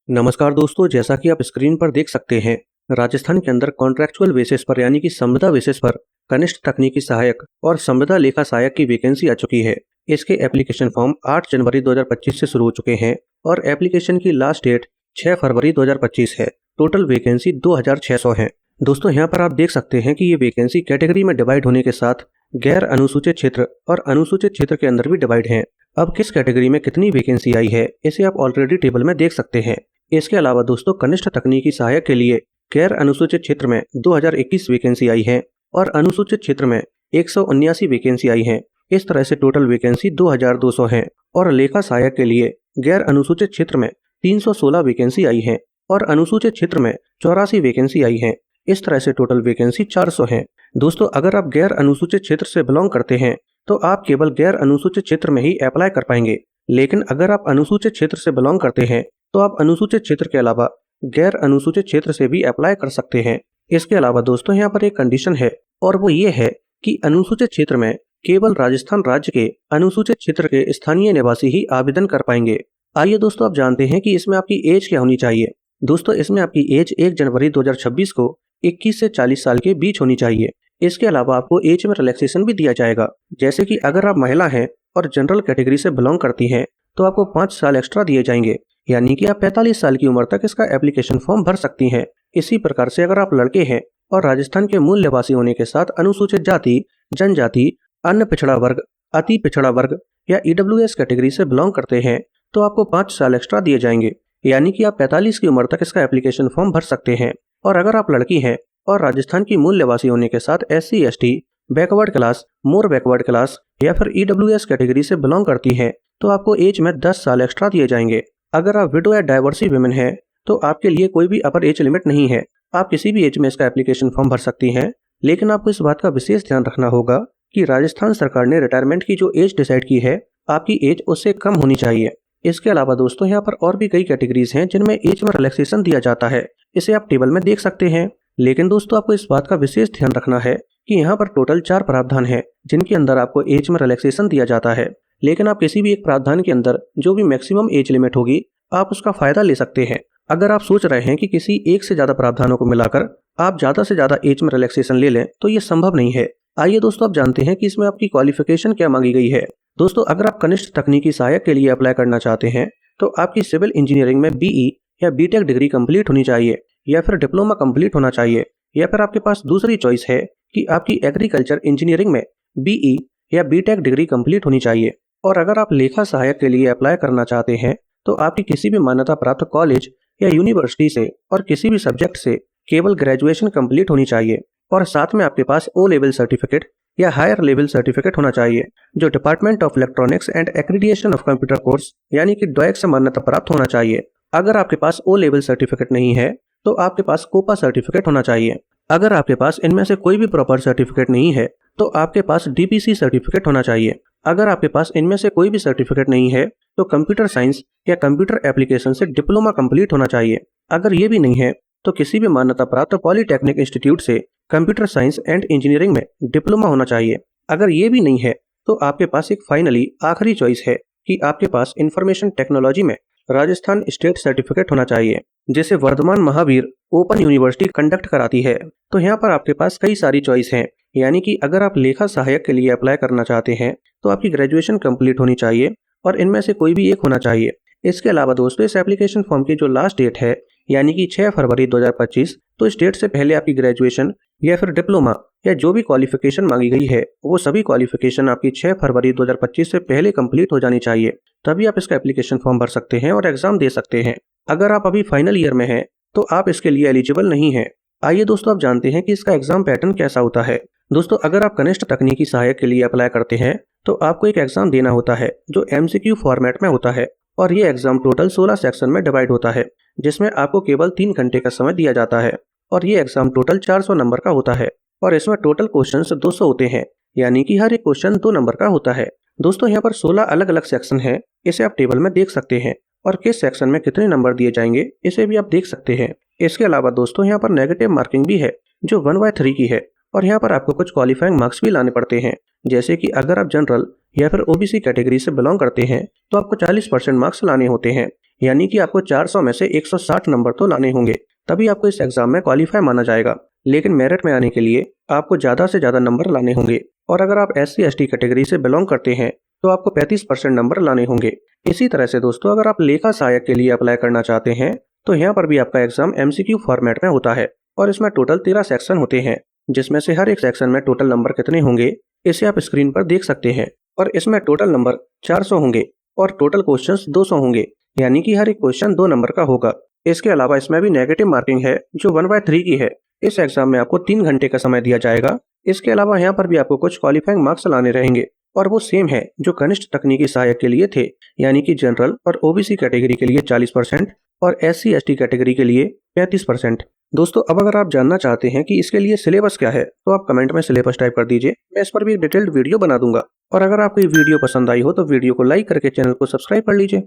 नमस्कार दोस्तों, जैसा कि आप स्क्रीन पर देख सकते हैं, राजस्थान के अंदर कॉन्ट्रैक्चुअल बेसिस पर यानी कि संविदा बेसिस पर कनिष्ठ तकनीकी सहायक और संविदा लेखा सहायक की वैकेंसी आ चुकी है। इसके एप्लीकेशन फॉर्म 8 जनवरी 2025 से शुरू हो चुके हैं और एप्लीकेशन की लास्ट डेट 6 फरवरी 2025 है। टोटल वैकेंसी 2600 है। दोस्तों, यहाँ पर आप देख सकते हैं कि ये वैकेंसी कैटेगरी में डिवाइड होने के साथ गैर अनुसूचित क्षेत्र और अनुसूचित क्षेत्र के अंदर भी डिवाइड है। अब किस कैटेगरी में कितनी वैकेंसी आई है, इसे आप ऑलरेडी टेबल में देख सकते हैं। इसके अलावा दोस्तों, कनिष्ठ तकनीकी सहायक के लिए गैर अनुसूचित क्षेत्र में 2021 वैकेंसी आई है और अनुसूचित क्षेत्र में 179 वैकेंसी आई है। इस तरह से टोटल वैकेंसी 2200 है और लेखा सहायक के लिए गैर अनुसूचित क्षेत्र में 316 वैकेंसी आई है और अनुसूचित क्षेत्र में 84 वैकेंसी आई है। इस तरह से टोटल वैकेंसी 400 है। दोस्तों, अगर आप गैर अनुसूचित क्षेत्र से बिलोंग करते हैं तो आप केवल गैर अनुसूचित क्षेत्र में ही अप्लाई कर पाएंगे, लेकिन अगर आप अनुसूचित क्षेत्र से बिलोंग करते हैं तो आप अनुसूचित क्षेत्र के अलावा गैर अनुसूचित क्षेत्र से भी अप्लाई कर सकते हैं। इसके अलावा दोस्तों, यहाँ पर एक कंडीशन है और वो ये है कि अनुसूचित क्षेत्र में केवल राजस्थान राज्य के अनुसूचित क्षेत्र के स्थानीय निवासी ही आवेदन कर पाएंगे। आइए दोस्तों, आप जानते हैं कि इसमें आपकी एज क्या होनी चाहिए। दोस्तों, इसमें आपकी एज 1 जनवरी 2026 को 21 से 40 साल के बीच होनी चाहिए। इसके अलावा आपको एज में रिलैक्सेशन भी दिया जाएगा, जैसे कि अगर आप महिला हैं और जनरल कैटेगरी से बिलोंग करती हैं तो आपको 5 साल एक्स्ट्रा दिए जाएंगे, यानी कि आप 45 साल की उम्र तक इसका एप्लीकेशन फॉर्म भर सकती हैं। इसी प्रकार से अगर आप लड़के हैं और राजस्थान के मूल निवासी होने के साथ अनुसूचित जाति, जनजाति, अन्य पिछड़ा वर्ग, अति पिछड़ा वर्ग या ईडब्ल्यूएस कैटेगरी से बिलोंग करते हैं तो आपको 5 साल एक्स्ट्रा दिए जाएंगे, यानी कि आप 45 की उम्र तक इसका एप्लीकेशन फॉर्म भर सकते हैं। और अगर आप लड़की हैं और राजस्थान की मूल निवासी होने के साथ SC ST, बैकवर्ड क्लास, मोर बैकवर्ड क्लास या फिर ईडब्ल्यूएस कैटेगरी से बिलोंग करती हैं तो आपको एज में 10 साल एक्स्ट्रा दिए जाएंगे। अगर आप विडो या डाइवर्सी विमेन हैं तो आपके लिए कोई भी अपर एज लिमिट नहीं है, आप किसी भी एज में इसका एप्लीकेशन फॉर्म भर सकती हैं। लेकिन आपको इस बात का विशेष ध्यान रखना होगा कि राजस्थान सरकार ने रिटायरमेंट की जो एज डिसाइड की है, आपकी एज उससे कम होनी चाहिए। इसके अलावा दोस्तों, यहाँ पर और भी कई कैटेगरीज हैं जिनमें एज में रिलैक्सेशन दिया जाता है, इसे आप टेबल में देख सकते हैं। लेकिन दोस्तों, आपको इस बात का विशेष ध्यान रखना है कि यहाँ पर टोटल 4 प्रावधान हैं जिनके अंदर आपको एज में रिलैक्सेशन दिया जाता है, लेकिन आप किसी भी एक प्रावधान के अंदर जो भी मैक्सिमम एज लिमिट होगी आप उसका फायदा ले सकते हैं। अगर आप सोच रहे हैं कि किसी एक से ज्यादा प्रावधानों को मिलाकर आप ज्यादा से ज्यादा एज में रिलैक्सेशन ले लें तो ये संभव नहीं है। आइए दोस्तों, आप जानते हैं कि इसमें आपकी क्वालिफिकेशन क्या मांगी गई है। दोस्तों, अगर आप कनिष्ठ तकनीकी सहायक के लिए अप्लाई करना चाहते हैं तो आपकी सिविल इंजीनियरिंग में BE या BTech डिग्री कंप्लीट होनी चाहिए या फिर डिप्लोमा कंप्लीट होना चाहिए, या फिर आपके पास दूसरी चॉइस है कि आपकी एग्रीकल्चर इंजीनियरिंग में BE या BTech डिग्री कंप्लीट होनी चाहिए। और अगर आप लेखा सहायक के लिए अप्लाई करना चाहते हैं तो आपकी किसी भी मान्यता प्राप्त कॉलेज या यूनिवर्सिटी से और किसी भी सब्जेक्ट से केवल ग्रेजुएशन कंप्लीट होनी चाहिए और साथ में आपके पास O लेवल सर्टिफिकेट या हायर लेवल सर्टिफिकेट होना चाहिए जो department of electronics and accreditation of computer course यानी कि DOIC से मान्यता प्राप्त होना चाहिए। अगर आपके पास O लेवल सर्टिफिकेट नहीं है तो आपके पास कोपा सर्टिफिकेट होना चाहिए। अगर आपके पास इनमें से कोई भी प्रॉपर सर्टिफिकेट नहीं है तो आपके पास DPC सर्टिफिकेट होना चाहिए। अगर आपके पास इनमें से कोई भी सर्टिफिकेट नहीं है तो कंप्यूटर साइंस या कंप्यूटर एप्लीकेशन से डिप्लोमा कंप्लीट होना चाहिए। अगर ये भी नहीं है तो किसी भी मान्यता प्राप्त पॉलिटेक्निक इंस्टीट्यूट से कंप्यूटर साइंस एंड इंजीनियरिंग में डिप्लोमा होना चाहिए। अगर ये भी नहीं है तो आपके पास एक फाइनली आखिरी चॉइस है कि आपके पास इंफॉर्मेशन टेक्नोलॉजी में राजस्थान स्टेट सर्टिफिकेट होना चाहिए, जिसे Vardhman Mahaveer open university conduct कराती है। तो यहाँ पर आपके पास कई सारी चॉइस हैं, यानी कि अगर आप लेखा सहायक के लिए अप्लाई करना चाहते हैं तो आपकी ग्रेजुएशन कंप्लीट होनी चाहिए और इनमें से कोई भी एक होना चाहिए। इसके अलावा दोस्तों, इस एप्लीकेशन फॉर्म की जो लास्ट डेट है यानी कि 6 फरवरी 2025, तो इस डेट से पहले आपकी ग्रेजुएशन या फिर डिप्लोमा या जो भी क्वालिफिकेशन मांगी गई है वो सभी क्वालिफिकेशन आपकी 6 फरवरी 2025 से पहले कंप्लीट हो जानी चाहिए, तभी आप इसका एप्लीकेशन फॉर्म भर सकते हैं और एग्जाम दे सकते हैं। अगर आप अभी फाइनल ईयर में हैं तो आप इसके लिए एलिजिबल नहीं हैं। आइए दोस्तों, आप जानते हैं कि इसका एग्जाम पैटर्न कैसा होता है। दोस्तों, अगर आप कनिष्ठ तकनीकी सहायक के लिए अप्लाई करते हैं तो आपको एक एग्जाम देना होता है जो MCQ फॉर्मेट में होता है और ये एग्जाम टोटल 16 सेक्शन में डिवाइड होता है, जिसमें आपको केवल 3 घंटे का समय दिया जाता है और ये एग्जाम टोटल 400 नंबर का होता है और इसमें टोटल क्वेश्चंस 200 होते हैं, यानी कि हर एक क्वेश्चन 2 नंबर का होता है। दोस्तों, यहाँ पर 16 अलग अलग सेक्शन हैं, इसे आप टेबल में देख सकते हैं और किस सेक्शन में कितने नंबर दिए जाएंगे इसे भी आप देख सकते हैं। इसके अलावा दोस्तों, यहाँ पर नेगेटिव मार्किंग भी है जो 1/3 की है और यहाँ पर आपको कुछ क्वालिफाइंग मार्क्स भी लाने पड़ते हैं, जैसे कि अगर आप जनरल या फिर OBC कैटेगरी से बिलोंग करते हैं तो आपको 40% मार्क्स लाने होते हैं। यानी कि आपको 400 में से 160 नंबर तो लाने होंगे, तभी आपको इस एग्जाम में क्वालिफाई माना जाएगा। लेकिन मेरिट में आने के लिए आपको ज़्यादा से ज़्यादा नंबर लाने होंगे, और अगर आप SC/ST कैटेगरी से बिलोंग करते हैं तो आपको 35% नंबर लाने होंगे। इसी तरह से दोस्तों, अगर आप लेखा सहायक के लिए अप्लाई करना चाहते हैं तो यहाँ पर भी आपका एग्जाम MCQ फॉर्मेट में होता है, और इसमें टोटल 13 सेक्शन होते हैं, जिसमें से हर एक सेक्शन में टोटल नंबर कितने होंगे इसे आप स्क्रीन पर देख सकते हैं। और इसमें टोटल नंबर 400 होंगे और टोटल क्वेश्चंस 200 होंगे, यानी कि हर एक क्वेश्चन 2 नंबर का होगा। इसके अलावा इसमें भी नेगेटिव मार्किंग है जो 1/3 की है। इस एग्जाम में आपको 3 घंटे का समय दिया जाएगा। इसके अलावा यहाँ पर भी आपको कुछ क्वालिफाइंग मार्क्स लाने रहेंगे, और वो सेम है जो कनिष्ठ तकनीकी सहायक के लिए थे, यानी कि जनरल और OBC कैटेगरी के लिए 40% और SC/ST कैटेगरी के लिए 35%। दोस्तों, अब अगर आप जानना चाहते हैं कि इसके लिए सिलेबस क्या है तो आप कमेंट में सिलेबस टाइप कर दीजिए, मैं इस पर भी एक डिटेल्ड वीडियो बना दूंगा। और अगर आपको ये वीडियो पसंद आई हो तो वीडियो को लाइक करके चैनल को सब्सक्राइब कर लीजिए।